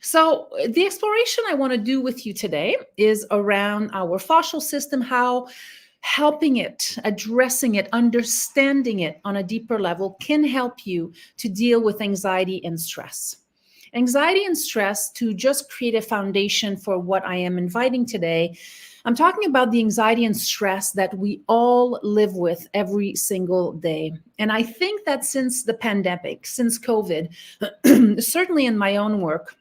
So the exploration I want to do with you today is around our fascial system, how helping it, addressing it, understanding it on a deeper level can help you to deal with anxiety and stress. Anxiety and stress, to just create a foundation for what I am inviting today, I'm talking about the anxiety and stress that we all live with every single day. And I think that since the pandemic, since COVID, certainly in my own work,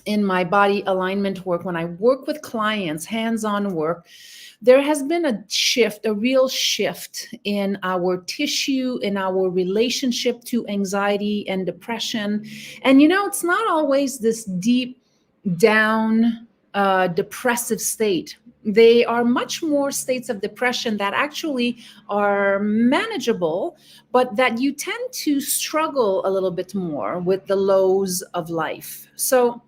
in my body alignment work, when I work with clients, hands-on work, there has been a shift, a real shift in our tissue, in our relationship to anxiety and depression. And it's not always this deep down depressive state. They are much more states of depression that actually are manageable, but that you tend to struggle a little bit more with the lows of life. So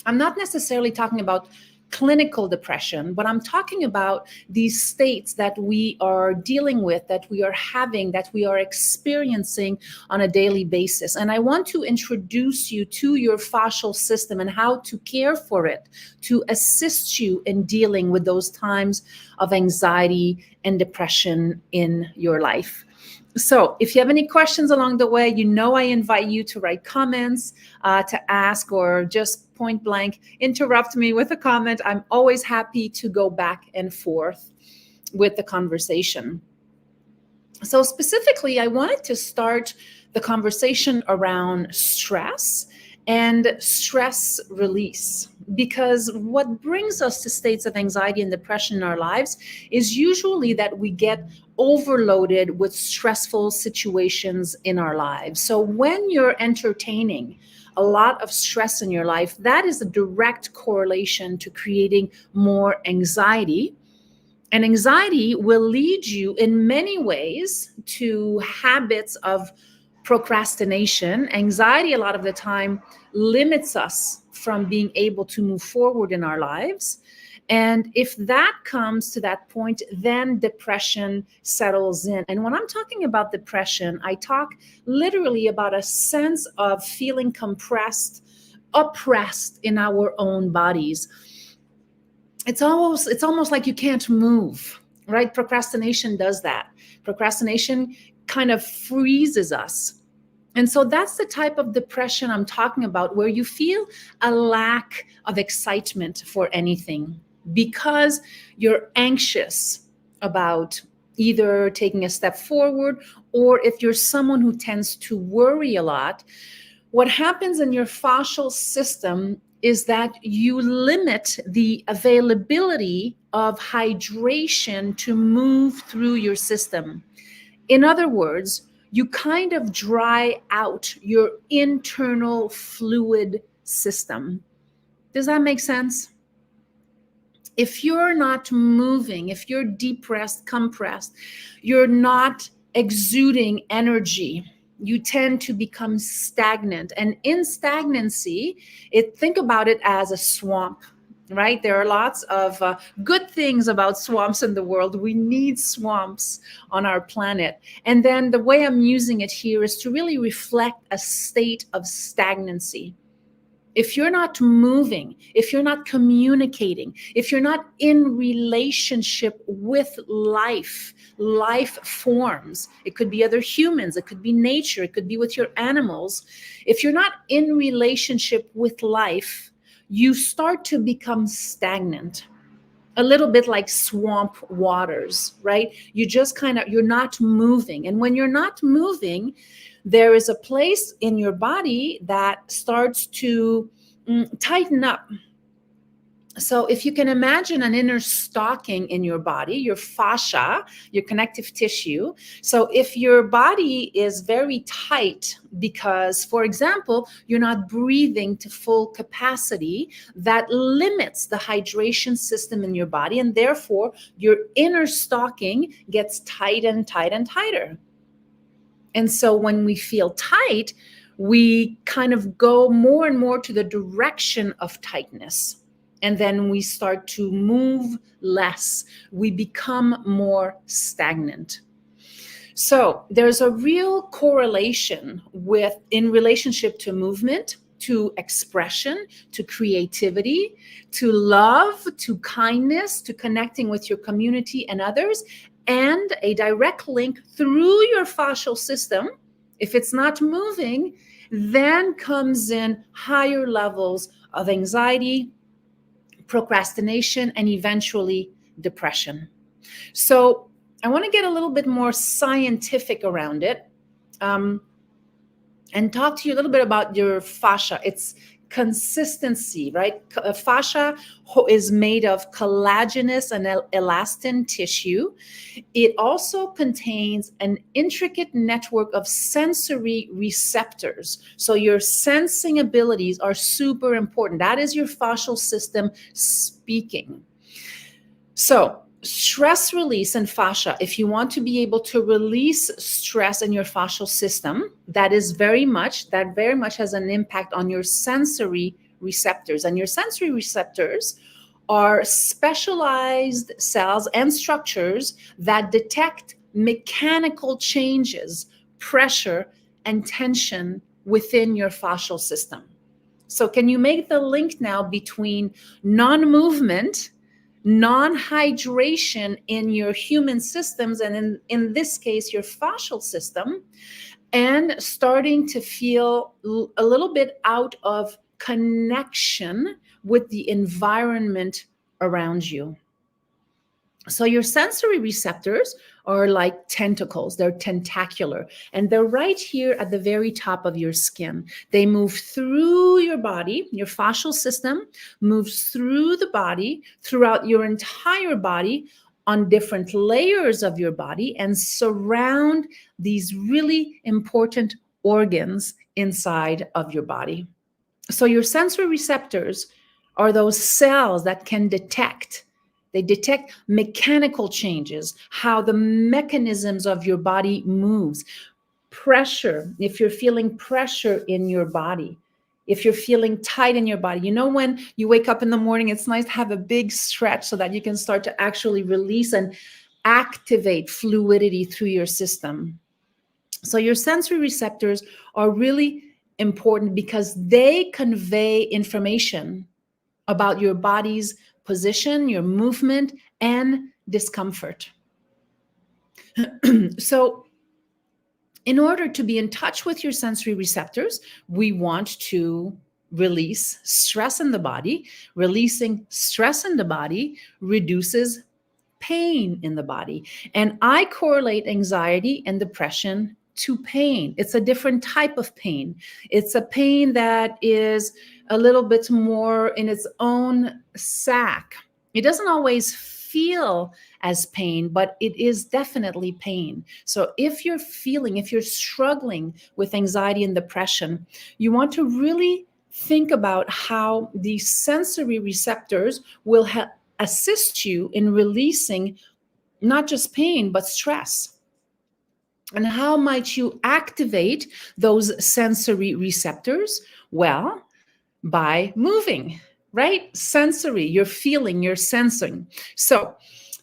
I'm not necessarily talking about clinical depression, but I'm talking about these states that we are dealing with, that we are having, that we are experiencing on a daily basis. And I want to introduce you to your fascial system and how to care for it, to assist you in dealing with those times of anxiety and depression in your life. So if you have any questions along the way, I invite you to write comments, to ask, or just point blank interrupt me with a comment. I'm always happy to go back and forth with the conversation. So specifically, I wanted to start the conversation around stress and stress release, because what brings us to states of anxiety and depression in our lives is usually that we get overloaded with stressful situations in our lives. So when you're entertaining a lot of stress in your life, that is a direct correlation to creating more anxiety. And anxiety will lead you in many ways to habits of procrastination. Anxiety, a lot of the time, limits us from being able to move forward in our lives. And if that comes to that point, then depression settles in. And when I'm talking about depression, I talk literally about a sense of feeling compressed, oppressed in our own bodies. It's almost like you can't move, right? Procrastination does that. Procrastination kind of freezes us. And so that's the type of depression I'm talking about, where you feel a lack of excitement for anything because you're anxious about either taking a step forward, or if you're someone who tends to worry a lot, what happens in your fascial system is that you limit the availability of hydration to move through your system. In other words, you kind of dry out your internal fluid system. Does that make sense? If you're not moving, if you're depressed, compressed, you're not exuding energy, you tend to become stagnant. And in stagnancy, think about it as a swamp, right? There are lots of good things about swamps in the world. We need swamps on our planet. And then the way I'm using it here is to really reflect a state of stagnancy. If you're not moving, if you're not communicating, if you're not in relationship with life forms, it could be other humans, it could be nature, it could be with your animals. If you're not in relationship with life, you start to become stagnant. A little bit like swamp waters, right? You're not moving. And when you're not moving, there is a place in your body that starts to tighten up. So if you can imagine an inner stocking in your body, your fascia, your connective tissue. So if your body is very tight because, for example, you're not breathing to full capacity, that limits the hydration system in your body. And therefore, your inner stocking gets tight and tight and tighter. And so when we feel tight, we kind of go more and more to the direction of tightness. And then we start to move less. We become more stagnant. So there's a real correlation in relationship to movement, to expression, to creativity, to love, to kindness, to connecting with your community and others, and a direct link through your fascial system. If it's not moving, then comes in higher levels of anxiety, procrastination, and eventually depression. So I want to get a little bit more scientific around it, and talk to you a little bit about your fascia. It's consistency, right? Fascia is made of collagenous and elastin tissue. It also contains an intricate network of sensory receptors. So your sensing abilities are super important. That is your fascial system speaking. So stress release and fascia, if you want to be able to release stress in your fascial system, that very much has an impact on your sensory receptors. And your sensory receptors are specialized cells and structures that detect mechanical changes, pressure, and tension within your fascial system. So can you make the link now between non-movement, non-hydration in your human systems, and in this case, your fascial system, and starting to feel a little bit out of connection with the environment around you? So your sensory receptors are like tentacles. They're tentacular, and they're right here at the very top of your skin. They move through your body. Your fascial system moves through the body, throughout your entire body, on different layers of your body, and surround these really important organs inside of your body. So your sensory receptors are those cells that can detect. They detect mechanical changes, how the mechanisms of your body moves. Pressure, if you're feeling pressure in your body, if you're feeling tight in your body. You know, when you wake up in the morning, it's nice to have a big stretch so that you can start to actually release and activate fluidity through your system. So your sensory receptors are really important because they convey information about your body's position, your movement, and discomfort. So in order to be in touch with your sensory receptors, we want to release stress in the body. Releasing stress in the body reduces pain in the body. And I correlate anxiety and depression to pain. It's a different type of pain. It's a pain that is a little bit more in its own sack. It doesn't always feel as pain, but it is definitely pain. So if you're struggling with anxiety and depression, you want to really think about how these sensory receptors will assist you in releasing not just pain, but stress. And how might you activate those sensory receptors? Well, by moving, right? Sensory, you're feeling, you're sensing. So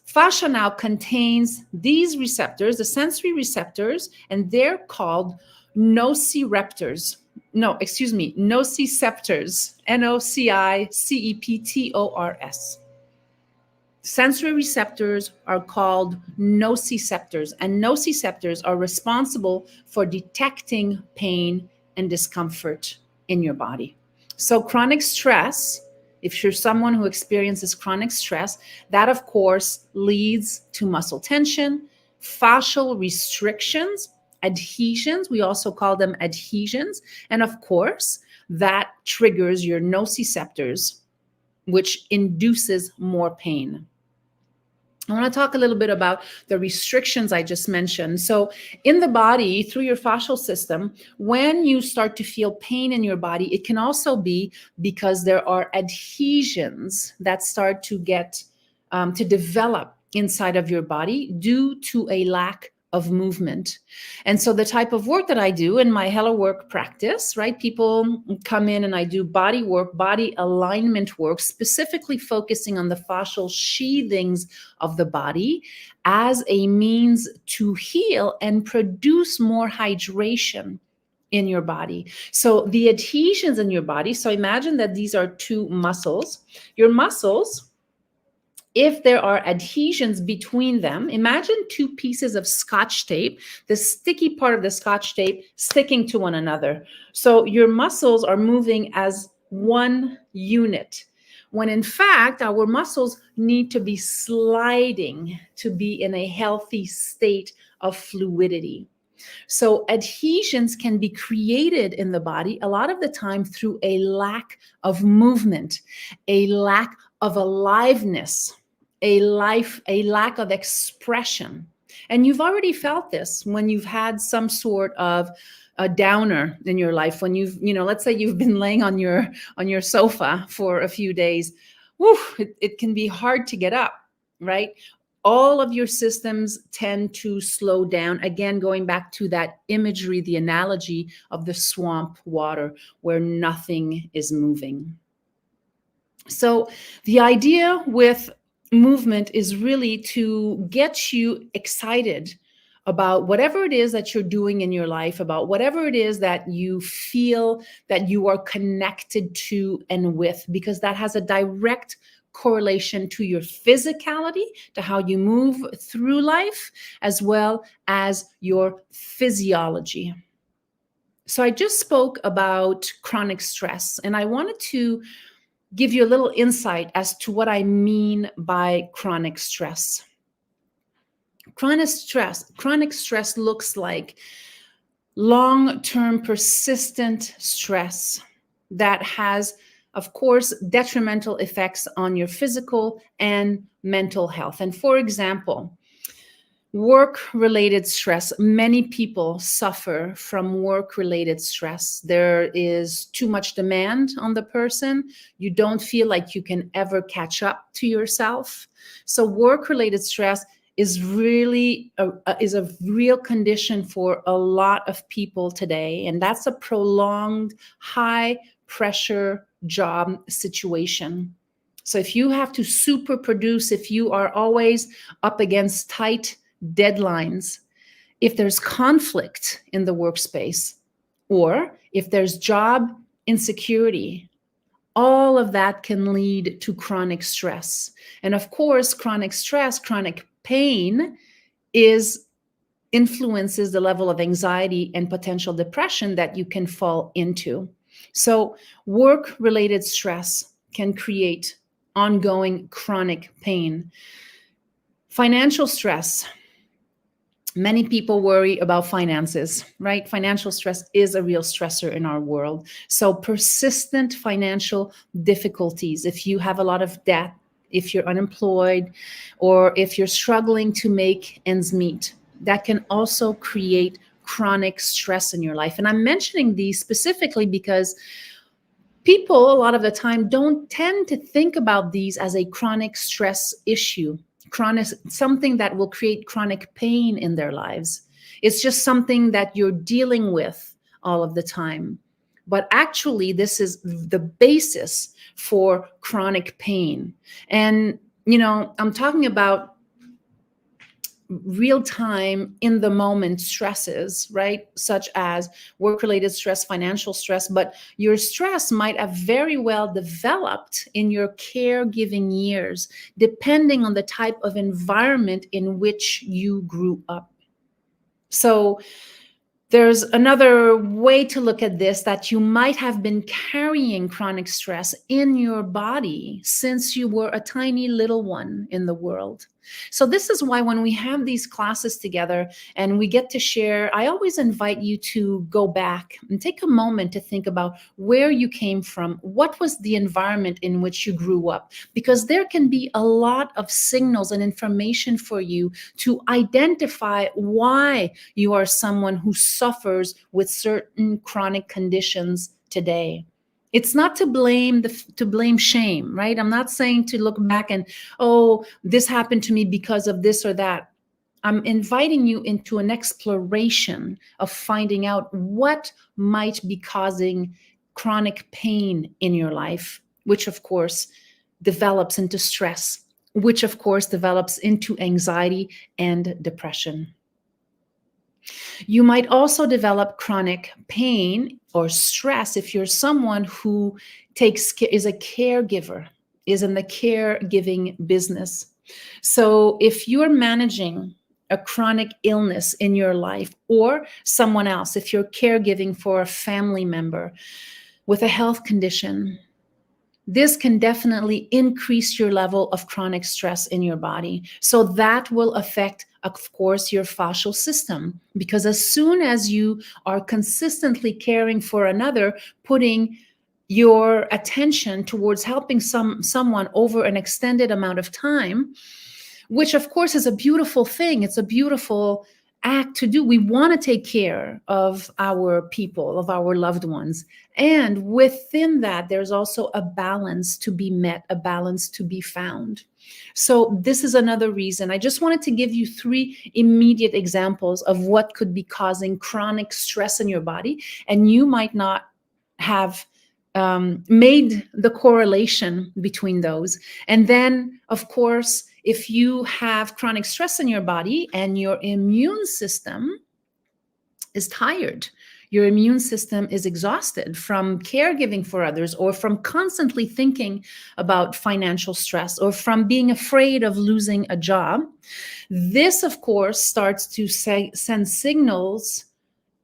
fascia now contains these receptors, the sensory receptors, and they're called nociceptors. Nociceptors, Nociceptors. Sensory receptors are called nociceptors, and nociceptors are responsible for detecting pain and discomfort in your body. So chronic stress, if you're someone who experiences chronic stress, that of course leads to muscle tension, fascial restrictions, adhesions, we also call them adhesions, and of course that triggers your nociceptors, which induces more pain. I want to talk a little bit about the restrictions I just mentioned. So in the body, through your fascial system, when you start to feel pain in your body, it can also be because there are adhesions that start to to develop inside of your body due to a lack of movement. And so the type of work that I do in my Hellerwork practice, right? People come in and I do body work, body alignment work, specifically focusing on the fascial sheathings of the body as a means to heal and produce more hydration in your body. So the adhesions in your body, so imagine that these are two muscles. Your muscles, if there are adhesions between them, imagine two pieces of Scotch tape, the sticky part of the Scotch tape sticking to one another. So your muscles are moving as one unit, when in fact, our muscles need to be sliding to be in a healthy state of fluidity. So adhesions can be created in the body a lot of the time through a lack of movement, a lack of aliveness, a lack of expression. And you've already felt this when you've had some sort of a downer in your life, when let's say you've been laying on your sofa for a few days. Whew, it can be hard to get up, right? All of your systems tend to slow down. Again, going back to that imagery, the analogy of the swamp water where nothing is moving. So the idea with movement is really to get you excited about whatever it is that you're doing in your life, about whatever it is that you feel that you are connected to and with, because that has a direct correlation to your physicality, to how you move through life, as well as your physiology. So I just spoke about chronic stress, and I wanted to give you a little insight as to what I mean by chronic stress. Chronic stress looks like long-term persistent stress that has, of course, detrimental effects on your physical and mental health. And for example, work-related stress. Many people suffer from work-related stress. There is too much demand on the person. You don't feel like you can ever catch up to yourself. So work-related stress is really is a real condition for a lot of people today. And that's a prolonged high-pressure job situation. So if you have to super produce, if you are always up against tight deadlines, if there's conflict in the workspace, or if there's job insecurity, all of that can lead to chronic stress. And of course, chronic stress, chronic pain influences the level of anxiety and potential depression that you can fall into. So work-related stress can create ongoing chronic pain. Financial stress. Many people worry about finances, right? Financial stress is a real stressor in our world. So persistent financial difficulties, if you have a lot of debt, if you're unemployed, or if you're struggling to make ends meet, that can also create chronic stress in your life. And I'm mentioning these specifically because people a lot of the time don't tend to think about these as a chronic stress issue. Chronic, something that will create chronic pain in their lives. It's just something that you're dealing with all of the time. But actually, this is the basis for chronic pain. And, I'm talking about real-time, in the moment stresses, right? Such as work-related stress, financial stress, but your stress might have very well developed in your caregiving years, depending on the type of environment in which you grew up. So there's another way to look at this, that you might have been carrying chronic stress in your body since you were a tiny little one in the world. So this is why when we have these classes together and we get to share, I always invite you to go back and take a moment to think about where you came from. What was the environment in which you grew up? Because there can be a lot of signals and information for you to identify why you are someone who suffers with certain chronic conditions today. It's not to blame shame, right? I'm not saying to look back and, oh, this happened to me because of this or that. I'm inviting you into an exploration of finding out what might be causing chronic pain in your life, which of course develops into stress, which of course develops into anxiety and depression. You might also develop chronic pain or stress if you're someone who is a caregiver, is in the caregiving business. So if you're managing a chronic illness in your life, or someone else, if you're caregiving for a family member with a health condition, this can definitely increase your level of chronic stress in your body. So that will affect, of course, your fascial system, because as soon as you are consistently caring for another, putting your attention towards helping someone over an extended amount of time, which of course is a beautiful thing. It's a beautiful act to do. We want to take care of our people, of our loved ones. And within that, there's also a balance to be met, a balance to be found. So this is another reason. I just wanted to give you 3 immediate examples of what could be causing chronic stress in your body. And you might not have made the correlation between those. And then, of course, if you have chronic stress in your body and your immune system is tired, your immune system is exhausted from caregiving for others, or from constantly thinking about financial stress, or from being afraid of losing a job, this, of course, starts to send signals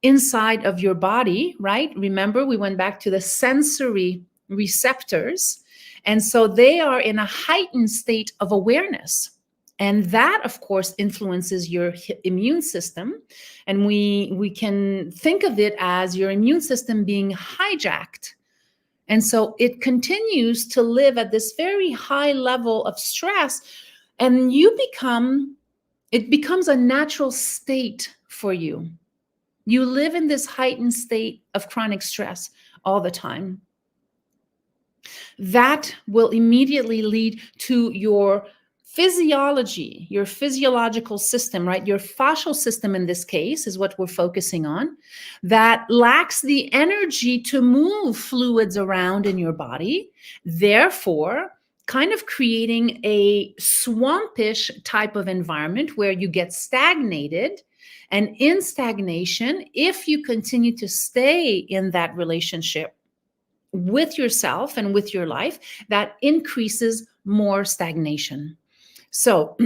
inside of your body, right? Remember, we went back to the sensory receptors. And so they are in a heightened state of awareness. And that, of course, influences your immune system. And we can think of it as your immune system being hijacked. And so it continues to live at this very high level of stress. And it becomes a natural state for you. You live in this heightened state of chronic stress all the time. That will immediately lead to your physiology, your physiological system, right? Your fascial system in this case is what we're focusing on, that lacks the energy to move fluids around in your body, therefore kind of creating a swampish type of environment where you get stagnated. And in stagnation, if you continue to stay in that relationship with yourself and with your life, that increases more stagnation. So,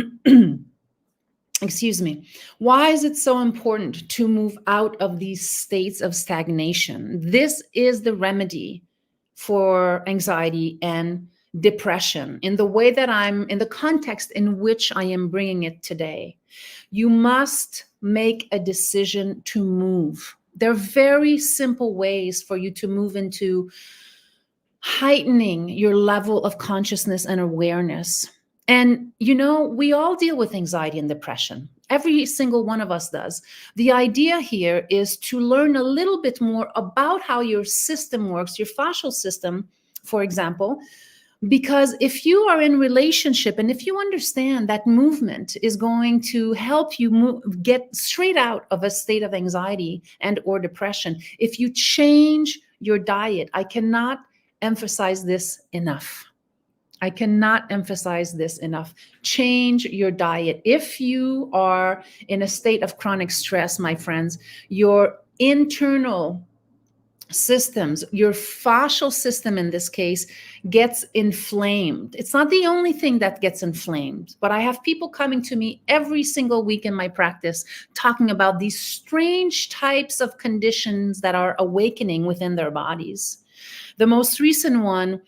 excuse me, why is it so important to move out of these states of stagnation? This is the remedy for anxiety and depression in the way that in the context in which I am bringing it today. You must make a decision to move. There are very simple ways for you to move into heightening your level of consciousness and awareness. And, we all deal with anxiety and depression. Every single one of us does. The idea here is to learn a little bit more about how your system works, your fascial system, for example, because if you are in relationship and if you understand that movement is going to help you get straight out of a state of anxiety and or depression, if you change your diet, I cannot emphasize this enough. I cannot emphasize this enough. Change your diet. If you are in a state of chronic stress, my friends, your internal systems, your fascial system in this case, gets inflamed. It's not the only thing that gets inflamed, but I have people coming to me every single week in my practice talking about these strange types of conditions that are awakening within their bodies. The most recent one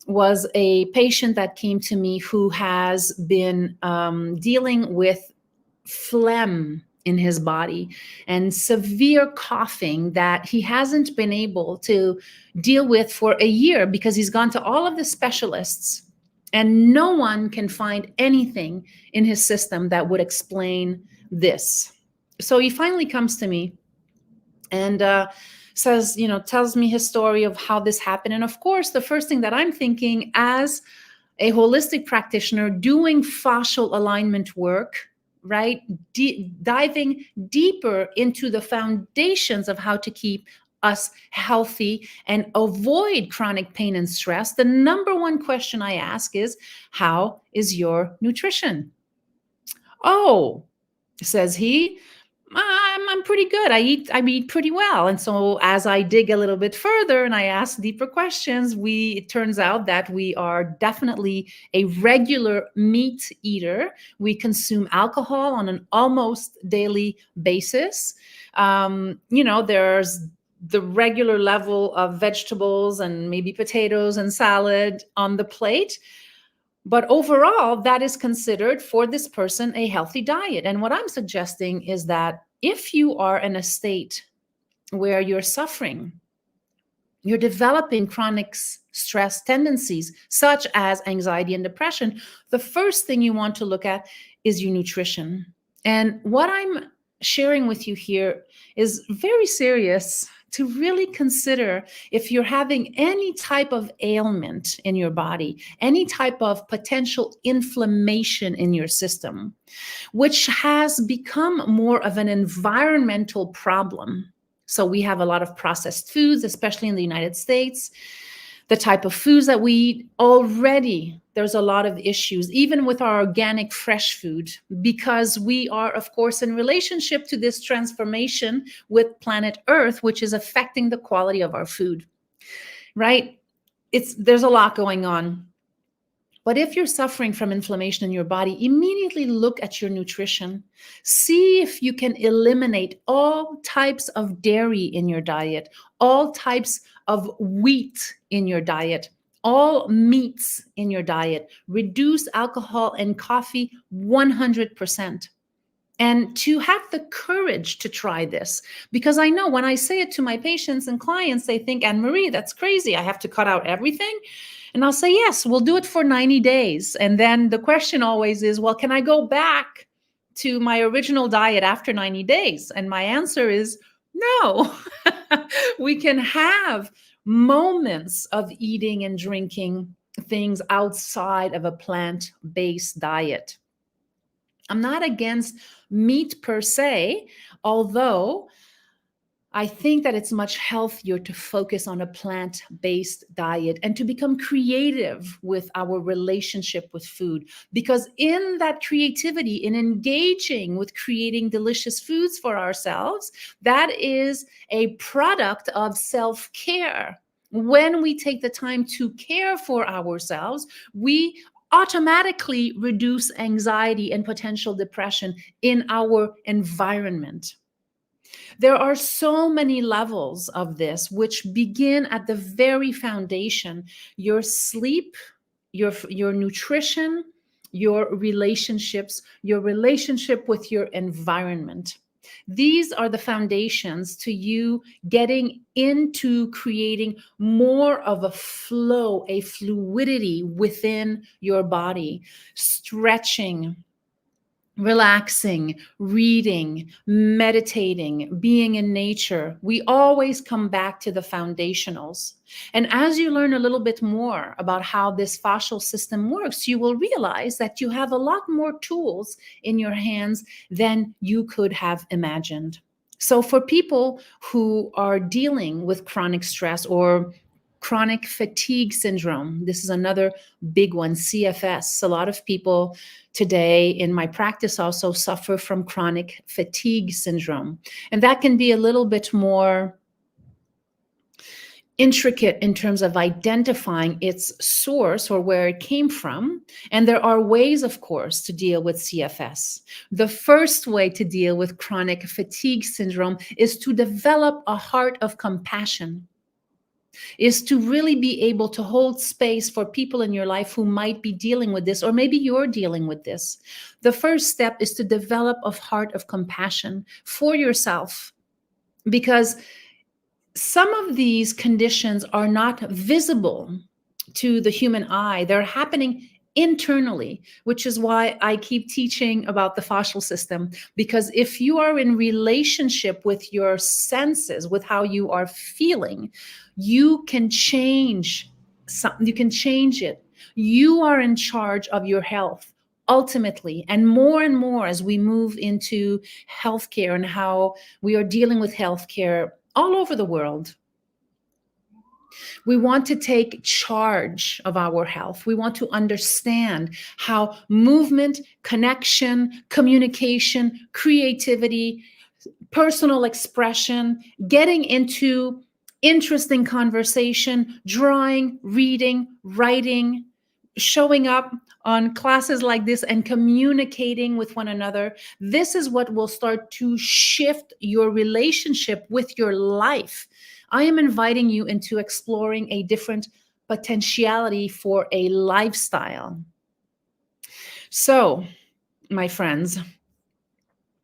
was a patient that came to me who has been dealing with phlegm in his body and severe coughing that he hasn't been able to deal with for a year because he's gone to all of the specialists and no one can find anything in his system that would explain this. So he finally comes to me and says, tells me his story of how this happened. And of course, the first thing that I'm thinking as a holistic practitioner doing fascial alignment work, right? Diving deeper into the foundations of how to keep us healthy and avoid chronic pain and stress. The number one question I ask is, how is your nutrition? Oh, says he, I'm I'm pretty good. I eat pretty well. And so as I dig a little bit further and I ask deeper questions, it turns out that we are definitely a regular meat eater. We consume alcohol on an almost daily basis. There's the regular level of vegetables and maybe potatoes and salad on the plate. But overall, that is considered for this person a healthy diet. And what I'm suggesting is that if you are in a state where you're suffering, you're developing chronic stress tendencies, such as anxiety and depression, the first thing you want to look at is your nutrition. And what I'm sharing with you here is very serious to really consider if you're having any type of ailment in your body, any type of potential inflammation in your system, which has become more of an environmental problem. So we have a lot of processed foods, especially in the United States. The type of foods that we eat already, there's a lot of issues, even with our organic fresh food, because we are, of course, in relationship to this transformation with planet Earth, which is affecting the quality of our food, right? There's a lot going on. But if you're suffering from inflammation in your body, immediately look at your nutrition. See if you can eliminate all types of dairy in your diet, all types of wheat in your diet, all meats in your diet. Reduce alcohol and coffee 100%. And to have the courage to try this, because I know when I say it to my patients and clients, they think, Anne-Marie, that's crazy. I have to cut out everything. And I'll say, yes, we'll do it for 90 days. And then the question always is, well, can I go back to my original diet after 90 days? And my answer is no. We can have moments of eating and drinking things outside of a plant-based diet. I'm not against meat per se, although I think that it's much healthier to focus on a plant-based diet and to become creative with our relationship with food. Because in that creativity, in engaging with creating delicious foods for ourselves, that is a product of self-care. When we take the time to care for ourselves, we automatically reduce anxiety and potential depression in our environment. There are so many levels of this, which begin at the very foundation: your sleep, your nutrition, your relationships, your relationship with your environment. These are the foundations to you getting into creating more of a flow, a fluidity within your body, stretching, relaxing, reading, meditating, being in nature. We always come back to the foundationals. And as you learn a little bit more about how this fascial system works, you will realize that you have a lot more tools in your hands than you could have imagined. So for people who are dealing with chronic stress or chronic fatigue syndrome, this is another big one, CFS. A lot of people today in my practice also suffer from chronic fatigue syndrome. And that can be a little bit more intricate in terms of identifying its source or where it came from. And there are ways, of course, to deal with CFS. The first way to deal with chronic fatigue syndrome is to develop a heart of compassion, is to really be able to hold space for people in your life who might be dealing with this, or maybe you're dealing with this. The first step is to develop a heart of compassion for yourself, because some of these conditions are not visible to the human eye. They're happening internally, which is why I keep teaching about the fascial system, because if you are in relationship with your senses, with how you are feeling, you can change you can change it. You are in charge of your health ultimately. And more as we move into healthcare and how we are dealing with healthcare all over the world, we want to take charge of our health. We want to understand how movement, connection, communication, creativity, personal expression, getting into interesting conversation, drawing, reading, writing, showing up on classes like this and communicating with one another. This is what will start to shift your relationship with your life. I am inviting you into exploring a different potentiality for a lifestyle. So, my friends,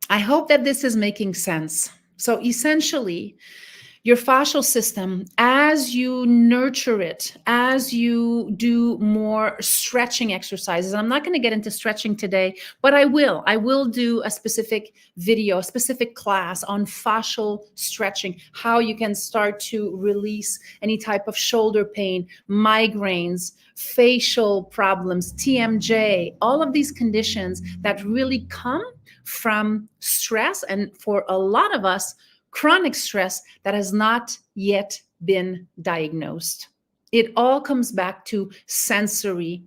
I hope that this is making sense. So essentially, your fascial system, as you nurture it, as you do more stretching exercises, I'm not going to get into stretching today, but I will do a specific video, a specific class on fascial stretching, how you can start to release any type of shoulder pain, migraines, facial problems, TMJ, all of these conditions that really come from stress, and for a lot of us, chronic stress that has not yet been diagnosed. It all comes back to sensory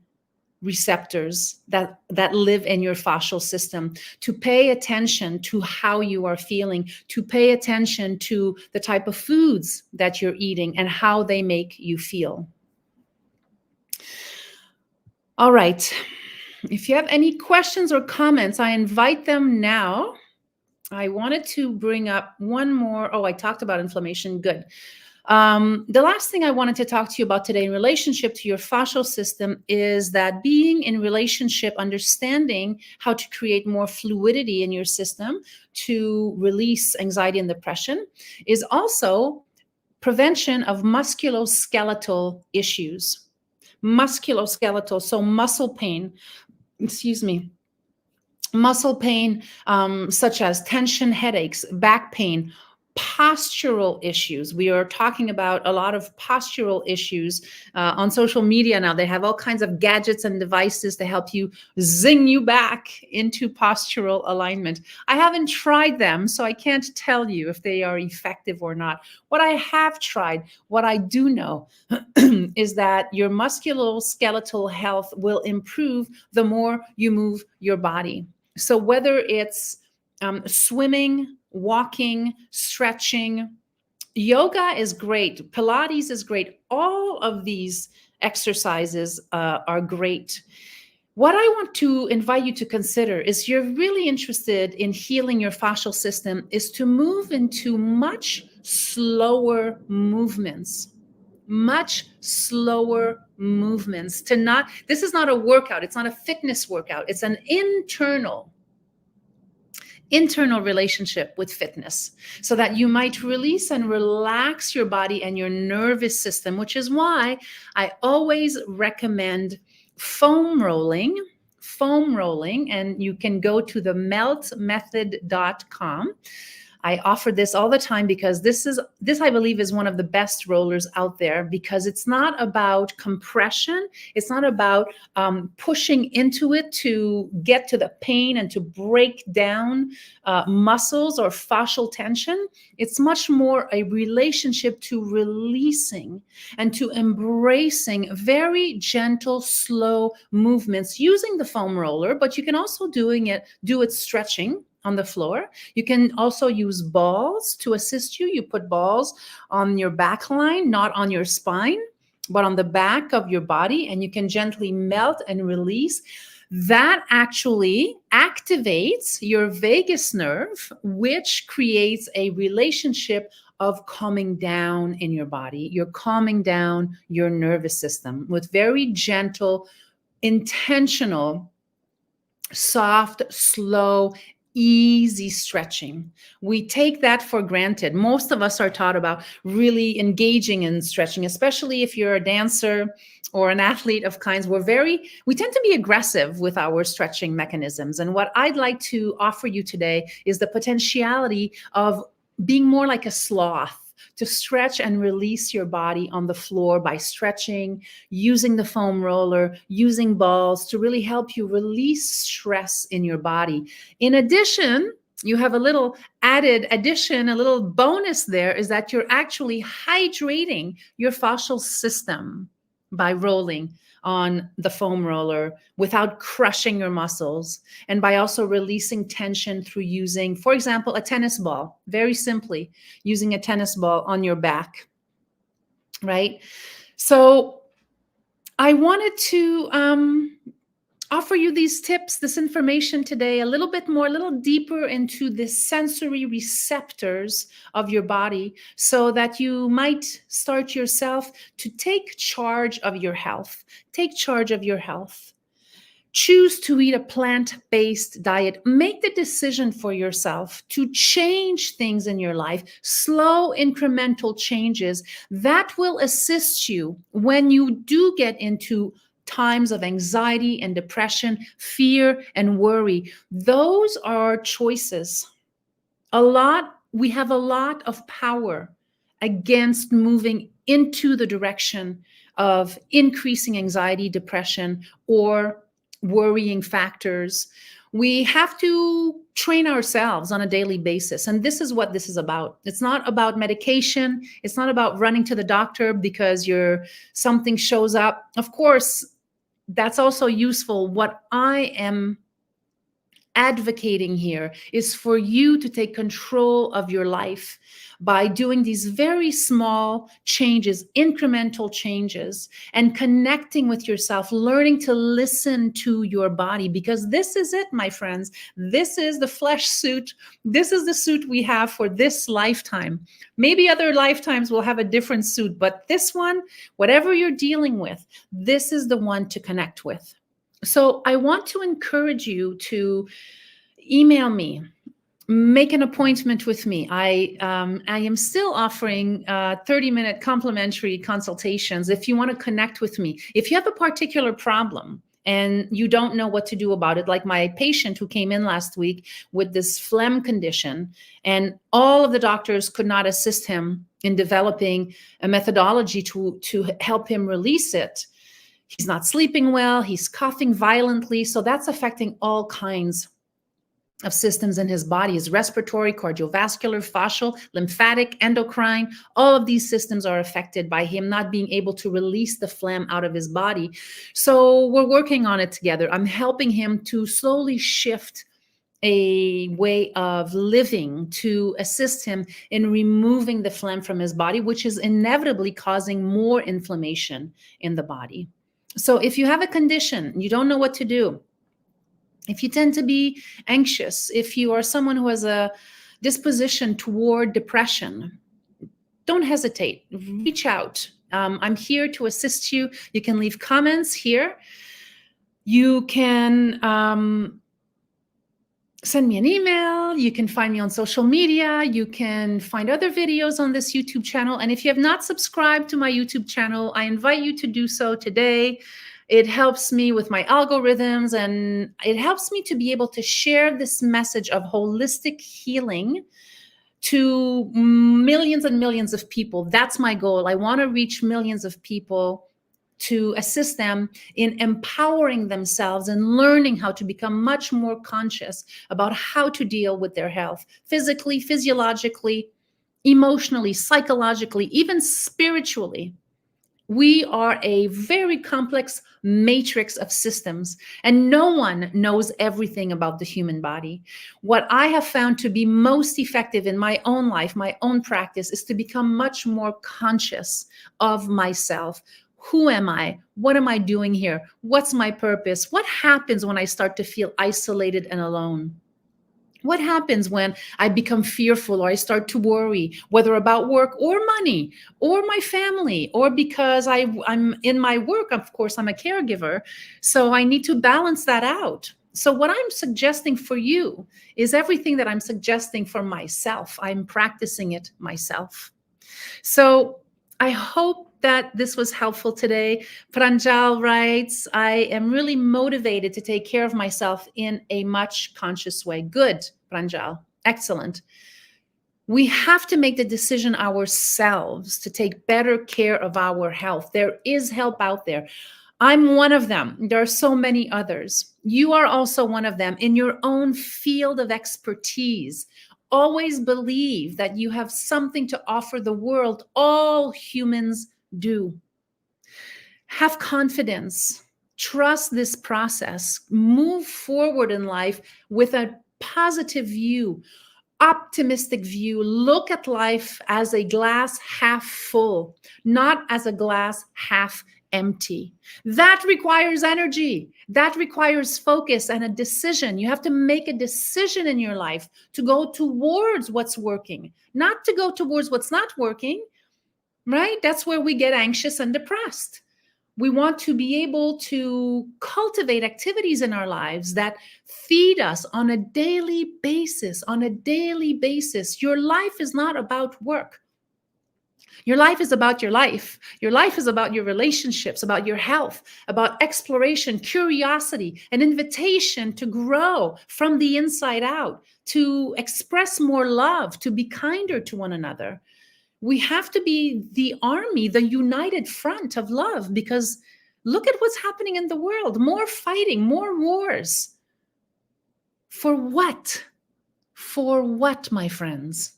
receptors that live in your fascial system, to pay attention to how you are feeling, to pay attention to the type of foods that you're eating and how they make you feel. All right. If you have any questions or comments, I invite them now. I wanted to bring up one more. Oh, I talked about inflammation. Good. The last thing I wanted to talk to you about today in relationship to your fascial system is that being in relationship, understanding how to create more fluidity in your system to release anxiety and depression, is also prevention of musculoskeletal issues. Musculoskeletal, so muscle pain, muscle pain, such as tension, headaches, back pain, postural issues. We are talking about a lot of postural issues on social media now. They have all kinds of gadgets and devices to help you zing you back into postural alignment. I haven't tried them, so I can't tell you if they are effective or not. What I have tried, what I do know, is that your musculoskeletal health will improve the more you move your body. So whether it's swimming, walking, stretching, yoga is great, Pilates is great. All of these exercises are great. What I want to invite you to consider is, you're really interested in healing your fascial system, is to move into much slower movements. Much slower movements. This is not a workout. It's not a fitness workout. It's an internal relationship with fitness, so that you might release and relax your body and your nervous system, which is why I always recommend foam rolling, and you can go to the meltmethod.com. I offer this all the time because this I believe is one of the best rollers out there, because it's not about compression. It's not about pushing into it to get to the pain and to break down muscles or fascial tension. It's much more a relationship to releasing and to embracing very gentle, slow movements using the foam roller, but you can also do it stretching on the floor. You can also use balls to assist you. You put balls on your back line, not on your spine, but on the back of your body, and you can gently melt and release. That actually activates your vagus nerve, which creates a relationship of calming down in your body. You're calming down your nervous system with very gentle, intentional, soft, slow, easy stretching. We take that for granted. Most of us are taught about really engaging in stretching, especially if you're a dancer or an athlete of kinds. We tend to be aggressive with our stretching mechanisms. And what I'd like to offer you today is the potentiality of being more like a sloth, to stretch and release your body on the floor by stretching, using the foam roller, using balls to really help you release stress in your body. In addition, you have a little added addition, a little bonus there, is that you're actually hydrating your fascial system by rolling. on the foam roller without crushing your muscles, and by also releasing tension through using, for example, a tennis ball, very simply using a tennis ball on your back, right? So I wanted to offer you these tips, this information today, a little bit more, a little deeper into the sensory receptors of your body, so that you might start yourself to take charge of your health. Take charge of your health. Choose to eat a plant-based diet. Make the decision for yourself to change things in your life, slow incremental changes that will assist you when you do get into times of anxiety and depression, fear and worry. Those are choices. We have a lot of power against moving into the direction of increasing anxiety, depression, or worrying factors. We have to train ourselves on a daily basis. And this is what this is about. It's not about medication. It's not about running to the doctor because something shows up. Of course, that's also useful. What I am advocating here is for you to take control of your life by doing these very small changes, incremental changes, and connecting with yourself, learning to listen to your body, because this is it, my friends. This is the flesh suit. This is the suit we have for this lifetime. Maybe other lifetimes will have a different suit, but this one, whatever you're dealing with, this is the one to connect with. So I want to encourage you to email me, make an appointment with me. I am still offering 30-minute complimentary consultations if you want to connect with me. If you have a particular problem and you don't know what to do about it, like my patient who came in last week with this phlegm condition, and all of the doctors could not assist him in developing a methodology to help him release it. He's not sleeping well, he's coughing violently, so that's affecting all kinds of systems in his body, his respiratory, cardiovascular, fascial, lymphatic, endocrine. All of these systems are affected by him not being able to release the phlegm out of his body. So we're working on it together. I'm helping him to slowly shift a way of living to assist him in removing the phlegm from his body, which is inevitably causing more inflammation in the body. So if you have a condition, you don't know what to do, if you tend to be anxious, if you are someone who has a disposition toward depression, don't hesitate. Reach out. I'm here to assist you. You can leave comments here. You can send me an email. You can find me on social media. You can find other videos on this YouTube channel. And if you have not subscribed to my YouTube channel, I invite you to do so today. It helps me with my algorithms, and it helps me to be able to share this message of holistic healing to millions and millions of people. That's my goal. I want to reach millions of people to assist them in empowering themselves and learning how to become much more conscious about how to deal with their health, physically, physiologically, emotionally, psychologically, even spiritually. We are a very complex matrix of systems, and no one knows everything about the human body. What I have found to be most effective in my own life, my own practice, is to become much more conscious of myself. Who am I? What am I doing here? What's my purpose? What happens when I start to feel isolated and alone? What happens when I become fearful or I start to worry, whether about work or money or my family, or because I'm in my work, of course, I'm a caregiver, so I need to balance that out. So what I'm suggesting for you is everything that I'm suggesting for myself. I'm practicing it myself. So I hope that this was helpful today. Pranjal writes, I am really motivated to take care of myself in a much conscious way. Good, Pranjal. Excellent. We have to make the decision ourselves to take better care of our health. There is help out there. I'm one of them. There are so many others. You are also one of them in your own field of expertise. Always believe that you have something to offer the world. All humans do. Have confidence, trust this process, move forward in life with a positive view, optimistic view. Look at life as a glass half full, not as a glass half empty. That requires energy. That requires focus and a decision. You have to make a decision in your life to go towards what's working, not to go towards what's not working, right? That's where we get anxious and depressed. We want to be able to cultivate activities in our lives that feed us on a daily basis, on a daily basis. Your life is not about work. Your life is about your life. Your life is about your relationships, about your health, about exploration, curiosity, an invitation to grow from the inside out, to express more love, to be kinder to one another. We have to be the army, the united front of love, because look at what's happening in the world. More fighting, more wars. For what? For what, my friends?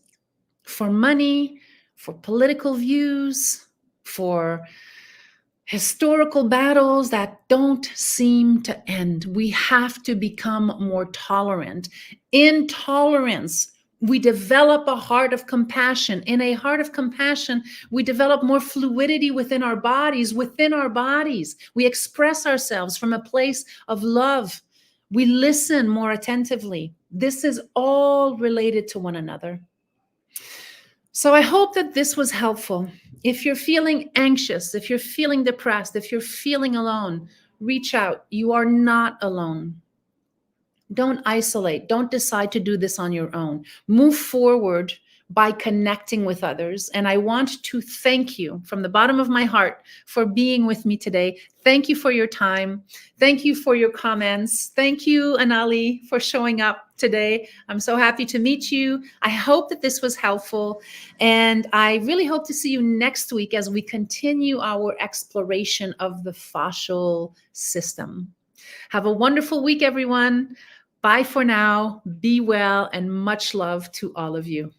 For money, for political views, for historical battles that don't seem to end. We have to become more tolerant. Intolerance, we develop a heart of compassion. In a heart of compassion, we develop more fluidity within our bodies. We express ourselves from a place of love. We listen more attentively. This is all related to one another. So I hope that this was helpful. If you're feeling anxious, if you're feeling depressed, if you're feeling alone, reach out. You are not alone. Don't isolate. Don't decide to do this on your own. Move forward by connecting with others. And I want to thank you from the bottom of my heart for being with me today. Thank you for your time. Thank you for your comments. Thank you, Anali, for showing up today. I'm so happy to meet you. I hope that this was helpful. And I really hope to see you next week as we continue our exploration of the fascial system. Have a wonderful week, everyone. Bye for now. Be well, and much love to all of you.